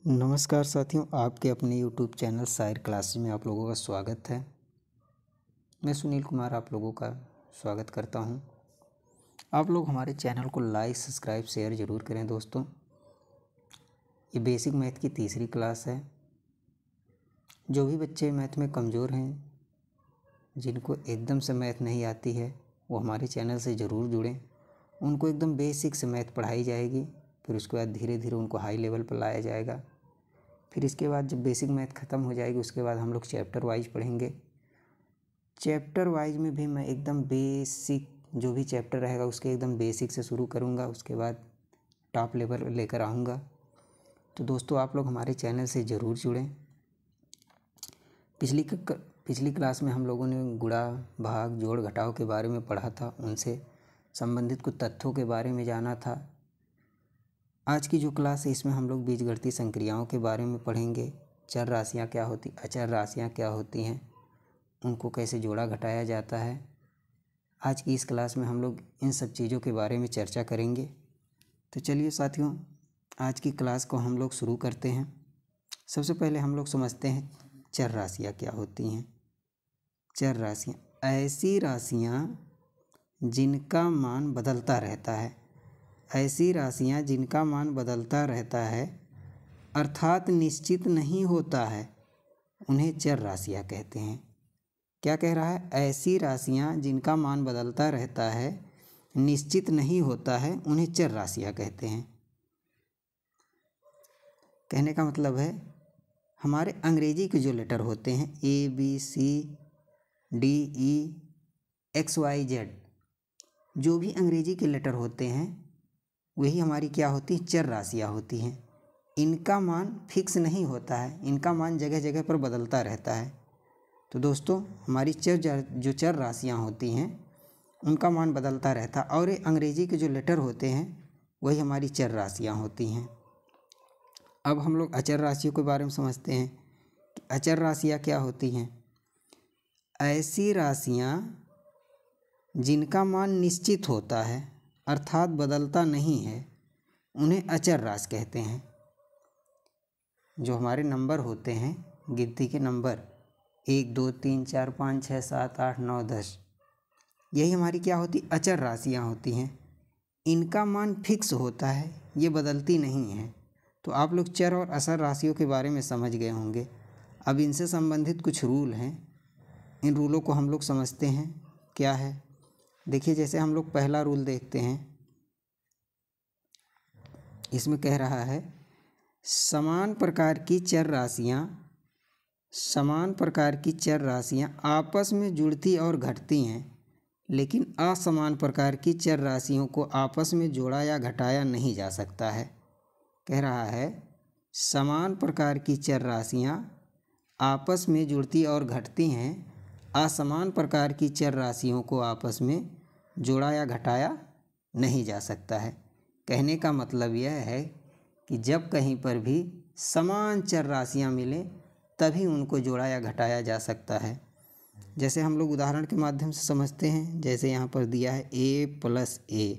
नमस्कार साथियों, आपके अपने यूट्यूब चैनल सायर क्लासेस में आप लोगों का स्वागत है। मैं सुनील कुमार आप लोगों का स्वागत करता हूं। आप लोग हमारे चैनल को लाइक, सब्सक्राइब, शेयर ज़रूर करें दोस्तों। ये बेसिक मैथ की तीसरी क्लास है। जो भी बच्चे मैथ में कमज़ोर हैं, जिनको एकदम से मैथ नहीं आती है, वो हमारे चैनल से ज़रूर जुड़ें। उनको एकदम बेसिक से मैथ पढ़ाई जाएगी, फिर उसके बाद धीरे धीरे उनको हाई लेवल पर लाया जाएगा। फिर इसके बाद जब बेसिक मैथ ख़त्म हो जाएगी, उसके बाद हम लोग चैप्टर वाइज पढ़ेंगे। चैप्टर वाइज में भी मैं एकदम बेसिक, जो भी चैप्टर रहेगा उसके एकदम बेसिक से शुरू करूँगा, उसके बाद टॉप लेवल लेकर आऊँगा। तो दोस्तों, आप लोग हमारे चैनल से ज़रूर जुड़ें। पिछली क्लास में हम लोगों ने गुणा, भाग, जोड़, घटाव के बारे में पढ़ा था, उनसे संबंधित कुछ तथ्यों के बारे में जाना था। आज की जो क्लास है, इसमें हम लोग बीजगणितीय संक्रियाओं के बारे में पढ़ेंगे। चर राशियाँ क्या होती, अचर राशियाँ क्या होती हैं, उनको कैसे जोड़ा घटाया जाता है। आज की इस क्लास में हम लोग इन सब चीज़ों के बारे में चर्चा करेंगे। तो चलिए साथियों, आज की क्लास को हम लोग शुरू करते हैं। सबसे पहले हम लोग समझते हैं चर राशियाँ क्या होती हैं। चर राशियाँ ऐसी राशियाँ जिनका मान बदलता रहता है। ऐसी राशियाँ जिनका मान बदलता रहता है अर्थात निश्चित नहीं होता है, उन्हें चर राशियाँ कहते हैं। क्या कह रहा है? ऐसी राशियाँ जिनका मान बदलता रहता है, निश्चित नहीं होता है, उन्हें चर राशियाँ कहते हैं। कहने का मतलब है, हमारे अंग्रेजी के जो लेटर होते हैं ABCDEXYZ, जो भी अंग्रेजी के लेटर होते हैं वही हमारी क्या होती है? चर राशियाँ होती हैं। इनका मान फिक्स नहीं होता है, इनका मान जगह जगह पर बदलता रहता है। तो दोस्तों, हमारी जो चर राशियाँ होती हैं उनका मान बदलता रहता है, और ये अंग्रेजी के जो लेटर होते हैं वही हमारी चर राशियाँ होती हैं। अब हम लोग अचर राशियों के बारे में समझते हैं कि अचर राशियाँ क्या होती हैं। ऐसी राशियाँ जिनका मान निश्चित होता है अर्थात बदलता नहीं है, उन्हें अचर राशि कहते हैं। जो हमारे नंबर होते हैं, गिनती के नंबर 1 2 3 4 5 6 7 8 9 10, यही हमारी क्या होती? अचर राशियाँ होती हैं। इनका मान फिक्स होता है, ये बदलती नहीं है। तो आप लोग चर और अचर राशियों के बारे में समझ गए होंगे। अब इनसे संबंधित कुछ रूल हैं, इन रूलों को हम लोग समझते हैं। क्या है? देखिए, जैसे हम लोग पहला रूल देखते हैं, इसमें कह रहा है समान प्रकार की चर राशियाँ आपस में जुड़ती और घटती हैं, लेकिन असमान प्रकार की चर राशियों को आपस में जोड़ा या घटाया नहीं जा सकता है। कह रहा है समान प्रकार की चर राशियाँ आपस में जुड़ती और घटती हैं, असमान प्रकार की चर राशियों को आपस में जोड़ा या घटाया नहीं जा सकता है। कहने का मतलब यह है कि जब कहीं पर भी समान चर राशियाँ मिलें तभी उनको जोड़ा या घटाया जा सकता है। जैसे हम लोग उदाहरण के माध्यम से समझते हैं। जैसे यहाँ पर दिया है A + A।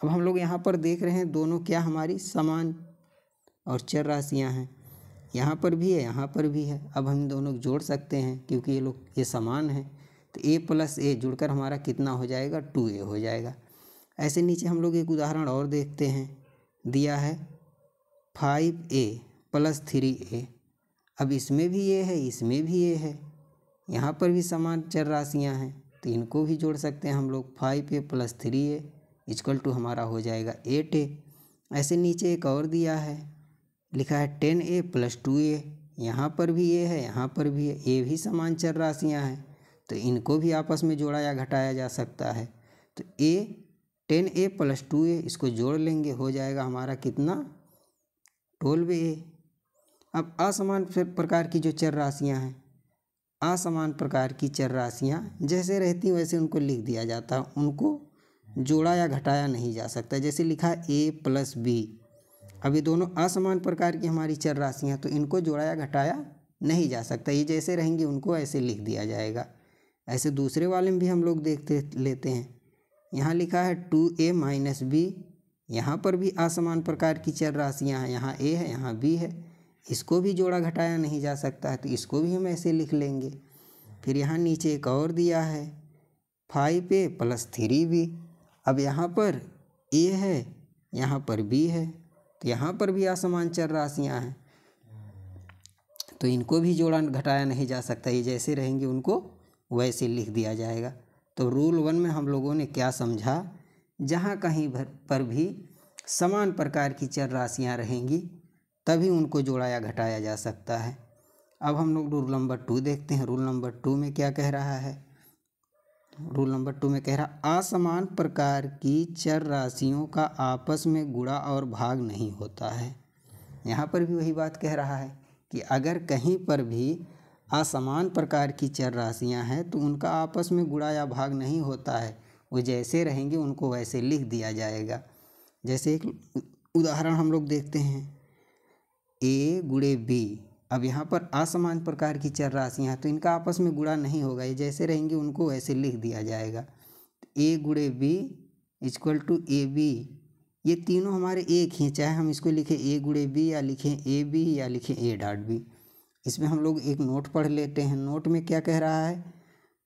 अब हम लोग यहाँ पर देख रहे हैं दोनों क्या हमारी समान और चर राशियाँ हैं। यहाँ पर भी है, यहाँ पर भी है। अब हम दोनों को जोड़ सकते हैं क्योंकि ये समान हैं। तो A + A जुड़कर हमारा कितना हो जाएगा? 2A हो जाएगा। ऐसे नीचे हम लोग एक उदाहरण और देखते हैं। दिया है 5A + 3A। अब इसमें भी ये है, इसमें भी ये है, यहाँ पर भी समान चर राशियाँ हैं, तो इनको भी जोड़ सकते हैं हम लोग। 5A + 3A = हमारा हो जाएगा 8A। ऐसे नीचे एक और दिया है, लिखा है 10A + 2A। यहाँ पर भी ये है, यहाँ पर भी है, ये भी समान चर राशियाँ हैं, तो इनको भी आपस में जोड़ा या घटाया जा सकता है। तो 10A + 2A, इसको जोड़ लेंगे, हो जाएगा हमारा कितना? 12A। अब असमान प्रकार की जो चर राशियाँ हैं, असमान प्रकार की चर राशियाँ जैसे रहती वैसे उनको लिख दिया जाता है, उनको जोड़ा या घटाया नहीं जा सकता। जैसे लिखा है A + B। अब ये दोनों असमान प्रकार की हमारी चर राशियाँ, तो इनको जोड़ा या घटाया नहीं जा सकता। ये जैसे रहेंगी उनको ऐसे लिख दिया जाएगा। ऐसे दूसरे वाले में भी हम लोग लेते हैं। यहाँ लिखा है 2A - B। यहाँ पर भी असमान प्रकार की चर राशियाँ हैं, यहाँ A है, यहाँ B है। इसको भी जोड़ा घटाया नहीं जा सकता है, तो इसको भी हम ऐसे लिख लेंगे। फिर यहाँ नीचे एक और दिया है 5a + 3b। अब यहाँ पर a है, यहाँ पर b है, तो यहाँ पर भी असमान चर राशियाँ हैं, तो इनको भी जोड़ा घटाया नहीं जा सकता। ये जैसे रहेंगे उनको वैसे लिख दिया जाएगा। तो रूल 1 में हम लोगों ने क्या समझा, जहाँ कहीं पर भी समान प्रकार की चर राशियाँ रहेंगी तभी उनको जोड़ा या घटाया जा सकता है। अब हम लोग रूल नंबर 2 देखते हैं। रूल नंबर 2 में क्या कह रहा है? रूल नंबर 2 में कह रहा असमान प्रकार की चर राशियों का आपस में गुणा और भाग नहीं होता है। यहाँ पर भी वही बात कह रहा है कि अगर कहीं पर भी असमान प्रकार की चर राशियाँ हैं तो उनका आपस में गुणा या भाग नहीं होता है, वो जैसे रहेंगे उनको वैसे लिख दिया जाएगा। जैसे एक उदाहरण हम लोग देखते हैं, a गुणे b। अब यहाँ पर असमान प्रकार की चर राशियाँ हैं तो इनका आपस में गुणा नहीं होगा, ये जैसे रहेंगे उनको वैसे लिख दिया जाएगा। a गुणे b = ab, ये तीनों हमारे एक ही, चाहे हम इसको लिखें a गुणे b या लिखें ab या लिखें a.b। इसमें हम लोग एक नोट पढ़ लेते हैं। नोट में क्या कह रहा है,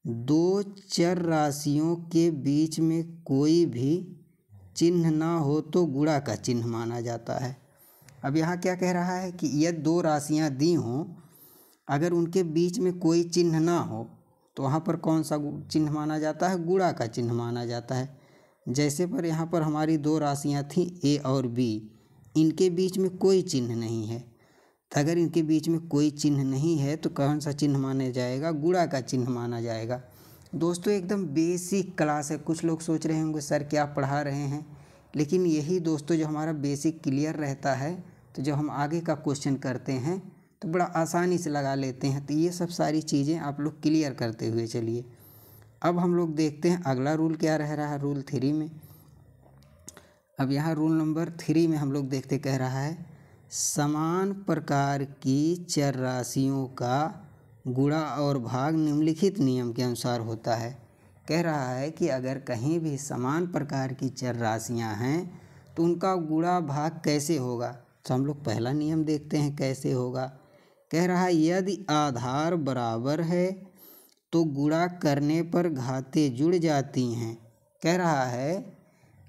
दो चर राशियों के बीच में कोई भी चिन्ह ना हो तो गुणा का चिन्ह माना जाता है। अब यहाँ क्या कह रहा है कि यदि दो राशियाँ दी हों, अगर उनके बीच में कोई चिन्ह ना हो तो वहाँ पर कौन सा चिन्ह माना जाता है? गुणा का चिन्ह माना जाता है। जैसे पर यहाँ पर हमारी दो राशियाँ थीं a और b, इनके बीच में कोई चिन्ह नहीं है, तो अगर इनके बीच में कोई चिन्ह नहीं है तो कौन सा चिन्ह माना जाएगा? गुणा का चिन्ह माना जाएगा। दोस्तों एकदम बेसिक क्लास है। कुछ लोग सोच रहे होंगे सर क्या पढ़ा रहे हैं, लेकिन यही दोस्तों जो हमारा बेसिक क्लियर रहता है तो जब हम आगे का क्वेश्चन करते हैं तो बड़ा आसानी से लगा लेते हैं। तो ये सब सारी चीज़ें आप लोग क्लियर करते हुए चलिए। अब हम लोग देखते हैं अगला रूल क्या रह रहा है रूल 3 में। अब यहाँ रूल नंबर 3 में हम लोग देखते कह रहा है समान प्रकार की चर राशियों का गुणा और भाग निम्नलिखित नियम के अनुसार होता है। कह रहा है कि अगर कहीं भी समान प्रकार की चर राशियाँ हैं तो उनका गुणा भाग कैसे होगा। तो हम लोग पहला नियम देखते हैं कैसे होगा। कह रहा है यदि आधार बराबर है तो गुणा करने पर घातें जुड़ जाती हैं। कह रहा है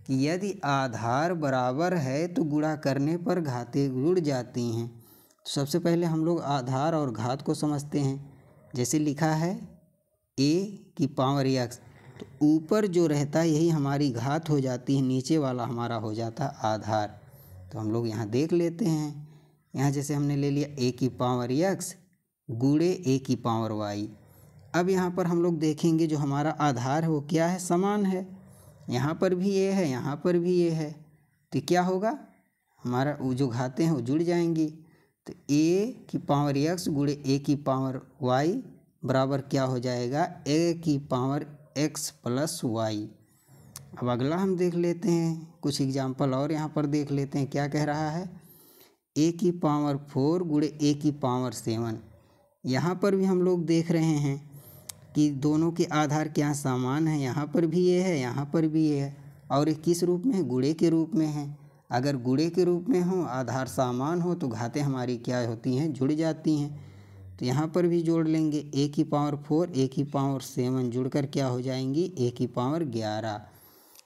कि यदि आधार बराबर है तो गुणा करने पर घातें जुड़ जाती हैं। तो सबसे पहले हम लोग आधार और घात को समझते हैं। जैसे लिखा है a⁴x, तो ऊपर जो रहता है यही हमारी घात हो जाती है, नीचे वाला हमारा हो जाता है आधार। तो हम लोग यहाँ देख लेते हैं। यहाँ जैसे हमने ले लिया a⁴x गुणे a⁴y। अब यहाँ पर हम लोग देखेंगे जो हमारा आधार है वो क्या है? समान है। यहाँ पर भी ये है, यहाँ पर भी ये है, तो क्या होगा? हमारा वो जो घातें हैं वो जुड़ जाएंगी। तो a⁴x गुणे a⁴y बराबर क्या हो जाएगा? a⁴x + y। अब अगला हम देख लेते हैं कुछ एग्जाम्पल और यहाँ पर देख लेते हैं क्या कह रहा है a⁴ गुणे a⁴7। यहाँ पर भी हम लोग देख रहे हैं कि दोनों के आधार क्या समान है। यहाँ पर भी ये है, यहाँ पर भी ये है, और ये किस रूप में है? गुणे के रूप में है। अगर गुणे के रूप में हो, आधार समान हो, तो घातें हमारी क्या होती हैं? जुड़ जाती हैं। तो यहाँ पर भी जोड़ लेंगे a⁴ a⁴7 जुड़कर क्या हो जाएंगी? a⁴11।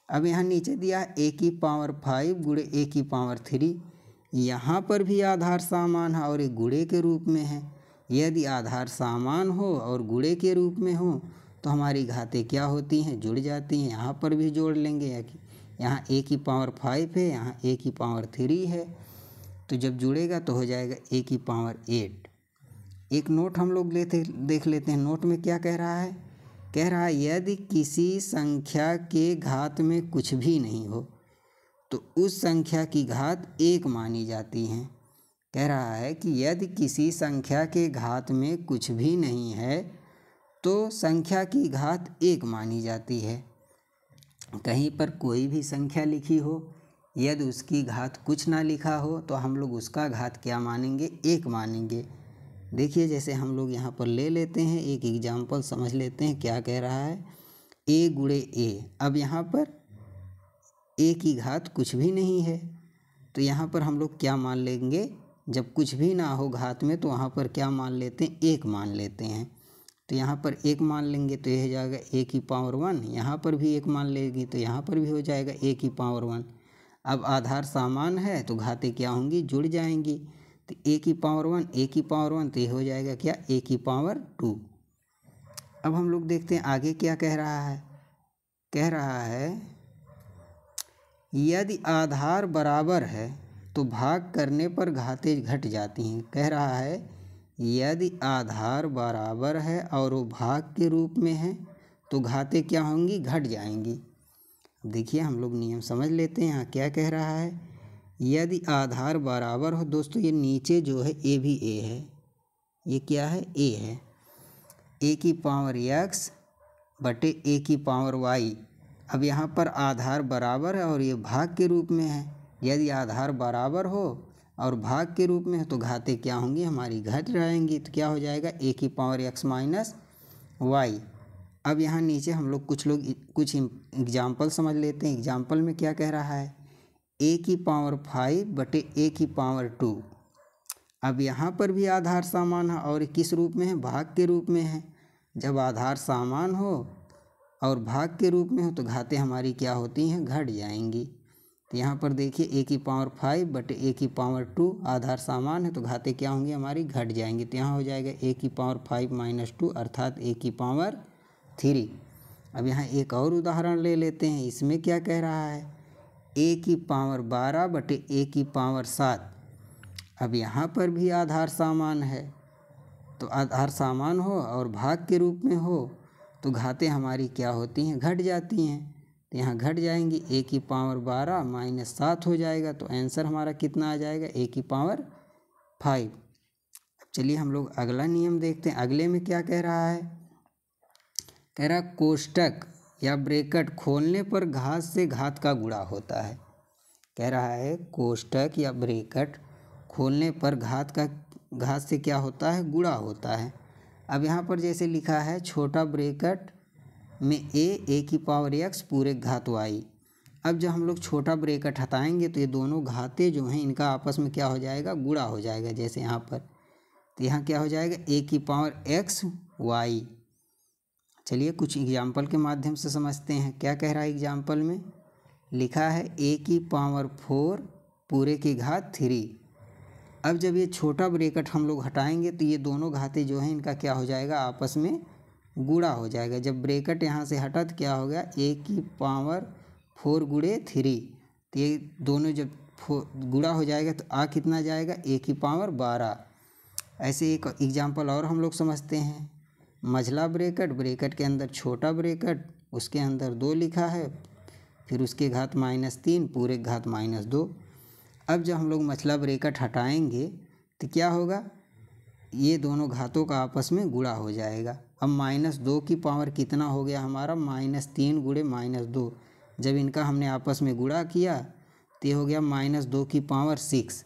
अब यहाँ नीचे दिया a⁵ गुणे a⁵3। यहाँ पर भी आधार समान है और एक गुणे के रूप में है। यदि आधार समान हो और गुणे के रूप में हो तो हमारी घातें क्या होती हैं? जुड़ जाती हैं। यहाँ पर भी जोड़ लेंगे। यहाँ a⁵ है, यहाँ a⁵3 है, तो जब जुड़ेगा तो हो जाएगा a⁵8। एक नोट हम लोग देख लेते हैं। नोट में क्या कह रहा है? कह रहा है यदि किसी संख्या के घात में कुछ भी नहीं हो तो उस संख्या की घात 1 मानी जाती है। कह रहा है कि यदि किसी संख्या के घात में कुछ भी नहीं है तो संख्या की घात 1 मानी जाती है। कहीं पर कोई भी संख्या लिखी हो, यदि उसकी घात कुछ ना लिखा हो तो हम लोग उसका घात क्या मानेंगे? 1 मानेंगे। देखिए जैसे हम लोग यहाँ पर ले लेते हैं एक एग्जाम्पल, समझ लेते हैं क्या कह रहा है a गुणे a। अब यहाँ पर a की घात कुछ भी नहीं है तो यहाँ पर हम लोग क्या मान लेंगे? जब कुछ भी ना हो घात में तो वहाँ पर क्या मान लेते हैं, एक मान लेते हैं। तो यहाँ पर एक मान लेंगे तो यह हो जाएगा ए की पावर 1, यहाँ पर भी एक मान लेंगे तो यहाँ पर भी हो जाएगा ए की पावर 1। अब आधार समान है तो घातें क्या होंगी, जुड़ जाएंगी। तो ए की पावर 1 ए की पावर 1 तो ये हो जाएगा क्या, ए की पावर 2। अब हम लोग देखते हैं आगे क्या कह रहा है। कह रहा है यदि आधार बराबर है तो भाग करने पर घातें घट जाती हैं। कह रहा है यदि आधार बराबर है और वो भाग के रूप में है तो घातें क्या होंगी, घट जाएंगी। देखिए हम लोग नियम समझ लेते हैं। यहाँ क्या कह रहा है, यदि आधार बराबर हो, दोस्तों ये नीचे जो है ए भी ए है, ये क्या है, ए है, ए की पावर x बटे ए की पावर y। अब यहाँ पर आधार बराबर है और ये भाग के रूप में है। यदि आधार बराबर हो और भाग के रूप में है तो घातें क्या होंगी, हमारी घट जाएंगी। तो क्या हो जाएगा, ए की पावर x माइनस वाई। अब यहाँ नीचे हम लोग कुछ एग्जाम्पल समझ लेते हैं। एग्जाम्पल में क्या कह रहा है, ए की पावर 5 बटे ए की पावर 2। अब यहाँ पर भी आधार समान है और किस रूप में है, भाग के रूप में है। जब आधार समान हो और भाग के रूप में हो तो घातें हमारी क्या होती हैं, घट जाएंगी। तो यहाँ पर देखिए ए की पावर 5 बटे ए की पावर 2, आधार समान है तो घातें क्या होंगी, हमारी घट जाएंगी। तो यहाँ हो जाएगा ए की पावर 5 माइनस 2 अर्थात ए की पावर 3। अब यहाँ एक और उदाहरण ले लेते हैं। इसमें क्या कह रहा है, ए की पावर 12 बटे ए की पावर 7। अब यहाँ पर भी आधार समान है, तो आधार समान हो और भाग के रूप में हो तो घातें हमारी क्या होती हैं, घट जाती हैं। तो यहाँ घट जाएंगी, ए की पावर 12 माइनस 7 हो जाएगा। तो आंसर हमारा कितना आ जाएगा, ए की पावर 5। अब चलिए हम लोग अगला नियम देखते हैं। अगले में क्या कह रहा है, कह रहा कोष्टक या ब्रैकेट खोलने पर घात से घात का गुणा होता है। कह रहा है कोष्टक या ब्रैकेट खोलने पर घात से क्या होता है, गुणा होता है। अब यहाँ पर जैसे लिखा है छोटा ब्रैकेट में ए की पावर x पूरे घात y। अब जब हम लोग छोटा ब्रैकेट हटाएंगे तो ये दोनों घातें जो हैं इनका आपस में क्या हो जाएगा, गुणा हो जाएगा। जैसे यहाँ पर तो यहाँ क्या हो जाएगा, ए की पावर x y। चलिए कुछ एग्जाम्पल के माध्यम से समझते हैं। क्या कह रहा है एग्जाम्पल में, लिखा है ए की पावर 4 पूरे की घात 3। अब जब ये छोटा ब्रैकेट हम लोग हटाएंगे तो ये दोनों घातें जो हैं इनका क्या हो जाएगा, आपस में गुणा हो जाएगा। जब ब्रैकेट यहाँ से हटा तो क्या हो गया, ए की पावर 4 गुणे 3। तो ये दोनों जब गुणा हो जाएगा तो आ कितना जाएगा, ए की पावर 12। ऐसे एक एग्जाम्पल और हम लोग समझते हैं। मझला ब्रैकेट के अंदर छोटा ब्रैकेट, उसके अंदर 2 लिखा है, फिर उसके घात -3 पूरे घात -2। अब जब हम लोग मछला ब्रैकेट हटाएंगे तो क्या होगा, ये दोनों घातों का आपस में गुणा हो जाएगा। अब -2 की पावर कितना हो गया हमारा, -3 गुणे -2। जब इनका हमने आपस में गुणा किया तो ये हो गया -2 की पावर 6।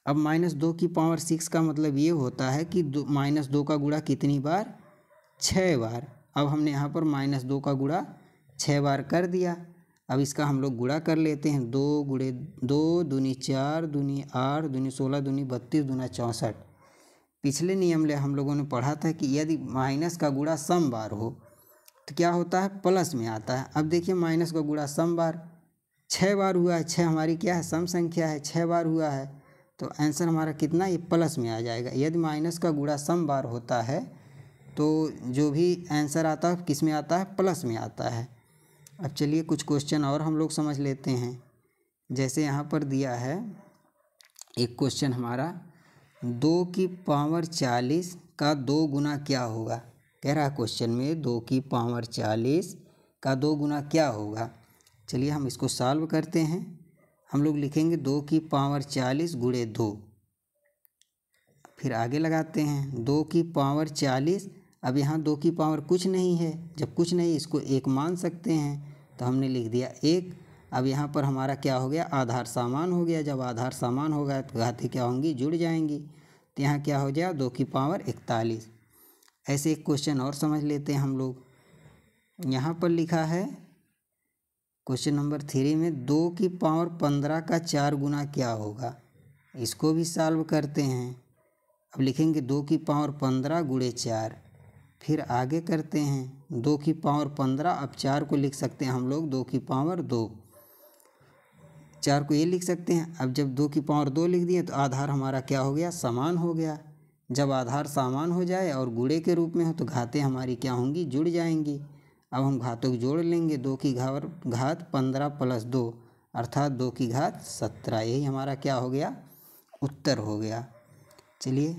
अब -2 की पावर 6 का मतलब ये होता है कि -2 का गुणा कितनी बार, 6 बार। अब हमने यहाँ पर -2 का गुणा 6 बार कर दिया। अब इसका हम लोग गुणा कर लेते हैं। 2 गुणे 2 दूनी 4 दूनी 8 दूनी 16 दूनी 32 दूना 64। पिछले नियम में हम लोगों ने पढ़ा था कि यदि माइनस का गुणा सम बार हो तो क्या होता है, प्लस में आता है। अब देखिए माइनस का गुणा सम बार 6 बार हुआ है। 6 हमारी क्या है, सम संख्या है, 6 बार हुआ है तो आंसर हमारा कितना, ये प्लस में आ जाएगा। यदि माइनस का गुणा सम बार होता है तो जो भी आंसर आता है किस में आता है, प्लस में आता है। अब चलिए कुछ क्वेश्चन और हम लोग समझ लेते हैं। जैसे यहाँ पर दिया है एक क्वेश्चन हमारा, 2 की पावर 40 का 2 गुना क्या होगा। कह रहा है क्वेश्चन में 2 की पावर 40 का 2 गुना क्या होगा। चलिए हम इसको सॉल्व करते हैं। हम लोग लिखेंगे 2 की पावर 40 गुणे 2, फिर आगे लगाते हैं 2 की पावर 40। अब यहाँ 2 की पावर कुछ नहीं है, जब कुछ नहीं इसको 1 मान सकते हैं तो हमने लिख दिया 1। अब यहाँ पर हमारा क्या हो गया, आधार समान हो गया। जब आधार समान होगा तो घातें क्या होंगी, जुड़ जाएंगी। तो यहाँ क्या हो जाए, 2 की पावर 41। ऐसे एक क्वेश्चन और समझ लेते हैं हम लोग। यहाँ पर लिखा है क्वेश्चन नंबर 3 में 2 की पावर 15 का 4 गुना क्या होगा। इसको भी सॉल्व करते हैं। अब लिखेंगे 2 की पावर 15 गुणे 4। फिर आगे करते हैं 2 की पावर 15। अब 4 को लिख सकते हैं हम लोग 2 की पावर 2। 4 को ये लिख सकते हैं। अब जब 2 की पावर 2 लिख दिए तो आधार हमारा क्या हो गया, समान हो गया। जब आधार समान हो जाए और गुणे के रूप में हो तो घातें हमारी क्या होंगी, जुड़ जाएंगी। अब हम घातों को जोड़ लेंगे। 2 की घात 15 प्लस 2 अर्थात 2 की घात 17। यही हमारा क्या हो गया, उत्तर हो गया। चलिए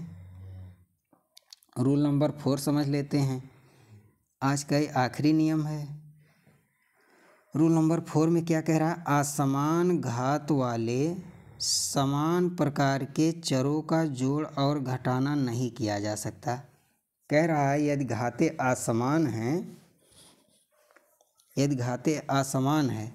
रूल नंबर 4 समझ लेते हैं। आज का ये आखिरी नियम है। रूल नंबर 4 में क्या कह रहा है, असमान घात वाले समान प्रकार के चरों का जोड़ और घटाना नहीं किया जा सकता। कह रहा है यदि घातें असमान है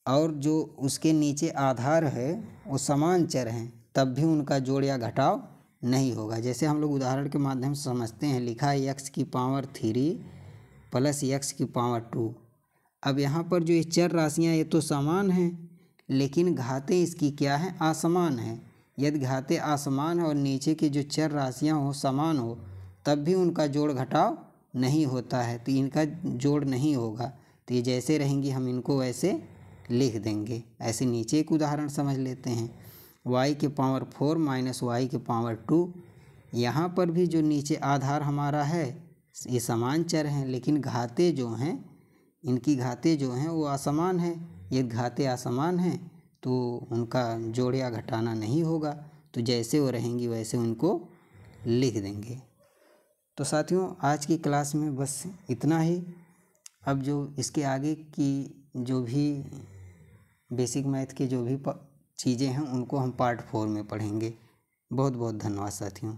और जो उसके नीचे आधार है वो समान चर हैं, तब भी उनका जोड़ या घटाव नहीं होगा। जैसे हम लोग उदाहरण के माध्यम से समझते हैं। लिखा है x की पावर 3 प्लस x की पावर 2। अब यहाँ पर जो ये चर राशियाँ ये तो समान हैं, लेकिन घातें इसकी क्या हैं, असमान हैं। यदि घातें असमान है और नीचे की जो चर राशियाँ हो समान हो, तब भी उनका जोड़ घटाव नहीं होता है, तो इनका जोड़ नहीं होगा। तो ये जैसे रहेंगी हम इनको वैसे लिख देंगे। ऐसे नीचे एक उदाहरण समझ लेते हैं। y के पावर 4 माइनस y के पावर 2। यहाँ पर भी जो नीचे आधार हमारा है ये समान चर हैं, लेकिन घातें जो हैं, इनकी घातें जो हैं वो असमान हैं। यदि घातें असमान हैं तो उनका जोड़ या घटाना नहीं होगा, तो जैसे वो रहेंगी वैसे उनको लिख देंगे। तो साथियों आज की क्लास में बस इतना ही। अब जो इसके आगे की जो भी बेसिक मैथ के जो भी चीज़ें हैं उनको हम पार्ट 4 में पढ़ेंगे। बहुत बहुत धन्यवाद साथियों।